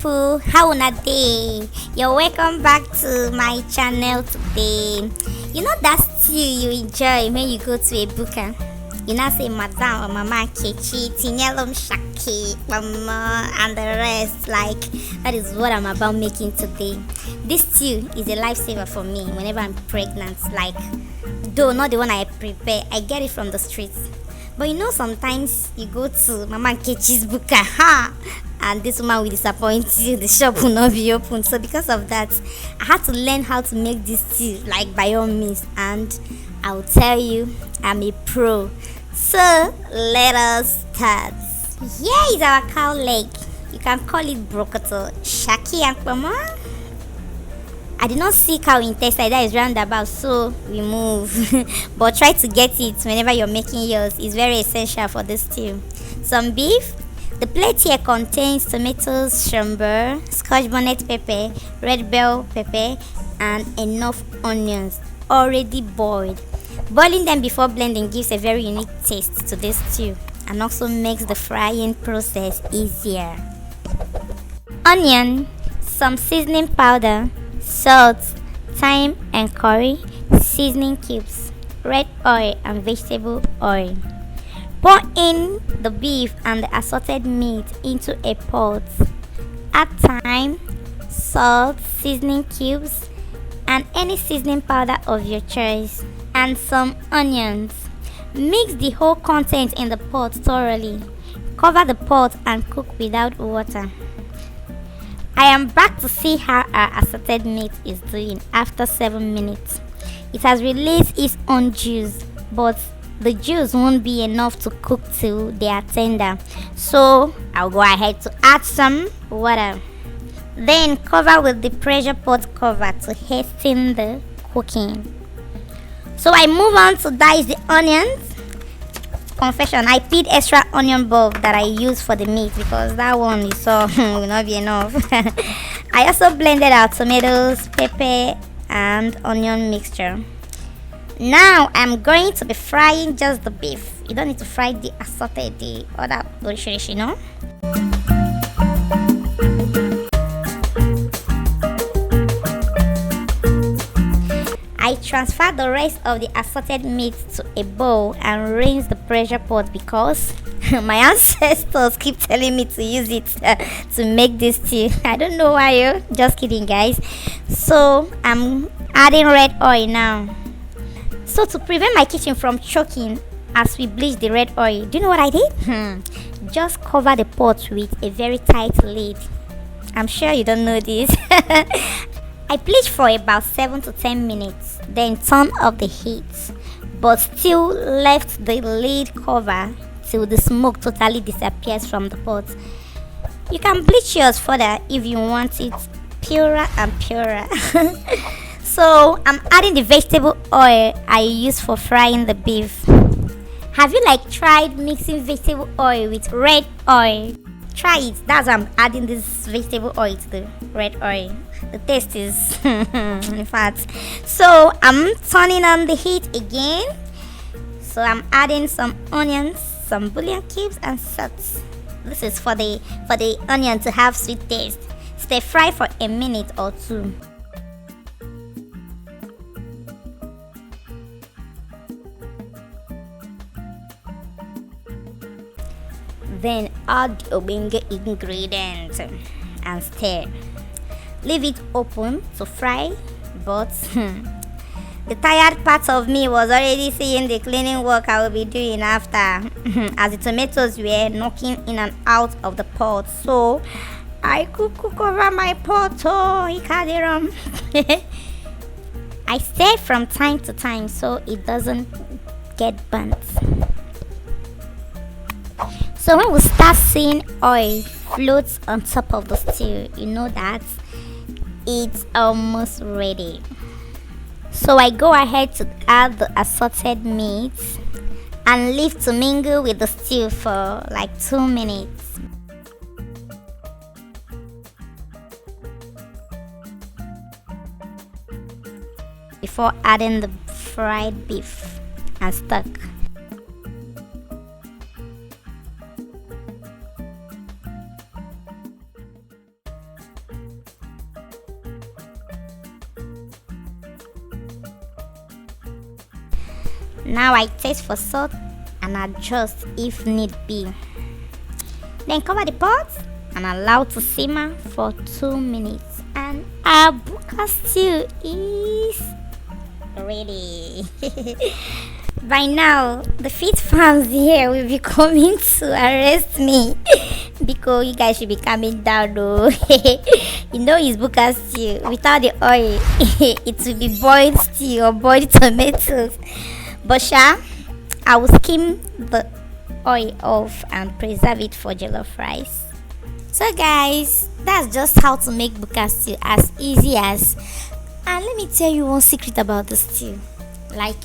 people, how una dey? You're welcome back to my channel today. You know that stew you enjoy when you go to a buka? You now say madam or mama kechi, tinyelom shakki, mama and the rest. Like, that is what I'm about making today. This stew is a lifesaver for me whenever I'm pregnant. Like, though not the one I prepare, I get it from the streets. But you know, sometimes you go to Mama Kechi's buka, and this woman will disappoint you. The shop will not be open. So because of that, I had to learn how to make this tea, like by all means. And I will tell you, I'm a pro. So let us start. Here is our cow leg. You can call it brocoto, shakki and kpomo. I did not see cow intestine, that is roundabout, so we move. But try to get it whenever you're making yours. It's very essential for this stew. Some beef. The plate here contains tomatoes, shombo, Scotch bonnet pepper, red bell pepper, and enough onions already boiled. Boiling them before blending gives a very unique taste to this stew and also makes the frying process easier. Onion, some seasoning powder, salt, thyme and curry, seasoning cubes, red oil and vegetable oil. Pour in the beef and the assorted meat into a pot. Add thyme, salt, seasoning cubes, and any seasoning powder of your choice, and some onions. Mix the whole content in the pot thoroughly. Cover the pot and cook without water. I am back to see how our assorted meat is doing after 7 minutes. It has released its own juice, but the juice won't be enough to cook till they are tender. So I'll go ahead to add some water. Then cover with the pressure pot cover to hasten the cooking. So I move on to dice the onions. Confession, I peeled extra onion bulb that I use for the meat because that one you saw will not be enough. I also blended out tomatoes, pepper and onion mixture. Now I'm going to be frying just the beef. You don't need to fry the assorted, the other bullshit, you know. I transfer the rest of the assorted meat to a bowl and rinse the pressure pot because my ancestors keep telling me to use it to make this tea. I don't know why. Just kidding, guys. So I'm adding red oil now. So to prevent my kitchen from choking as we bleach the red oil, do you know what I did? Just cover the pot with a very tight lid. I'm sure you don't know this. I bleached for about 7 to 10 minutes, then turned off the heat, but still left the lid cover till the smoke totally disappears from the pot. You can bleach yours further if you want it purer and purer. So I'm adding the vegetable oil I use for frying the beef. Have you tried mixing vegetable oil with red oil? Try it. That's why I'm adding this vegetable oil to the red oil. The taste is in fact. So I'm turning on the heat again. So I'm adding some onions, some bouillon cubes and salt. This is for the onion to have sweet taste. Stir fry for a minute or two. Then add the obenge ingredient and stir. Leave it open to fry, but the tired part of me was already seeing the cleaning work I will be doing after, as the tomatoes were knocking in and out of the pot. So I could cook over my pot. I stir from time to time so it doesn't get burnt. So when we start seeing oil float on top of the stew, you know that it's almost ready. So I go ahead to add the assorted meat and leave to mingle with the stew for 2 minutes. Before adding the fried beef and stock. Now I taste for salt and adjust if need be. Then cover the pot and allow to simmer for 2 minutes. And our buka stew is ready. By now, the feed farms here will be coming to arrest me because you guys should be coming down though. You know it's buka stew. Without the oil, it will be boiled stew or boiled tomatoes. But I will skim the oil off and preserve it for jollof rice. So guys, that's just how to make buka stew, as easy as. And let me tell you one secret about the stew. Like,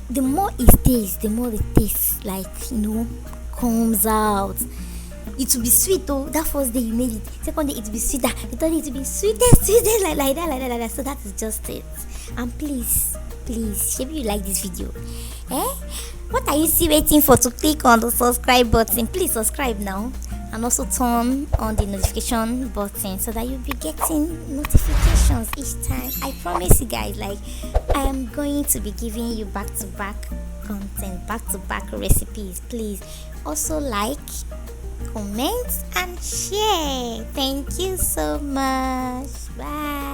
the more it stays, the more the taste, like, comes out. It will be sweet though. That first day you made it. Second day it will be sweeter. The third day it will be sweeter, like that. So that is just it. And please, maybe you like this video. What are you still waiting for to click on the subscribe button? Please subscribe now. And also turn on the notification button so that you'll be getting notifications each time. I promise you guys, like, I am going to be giving you back-to-back content, back-to-back recipes. Please also like, comment and share. Thank you so much. Bye.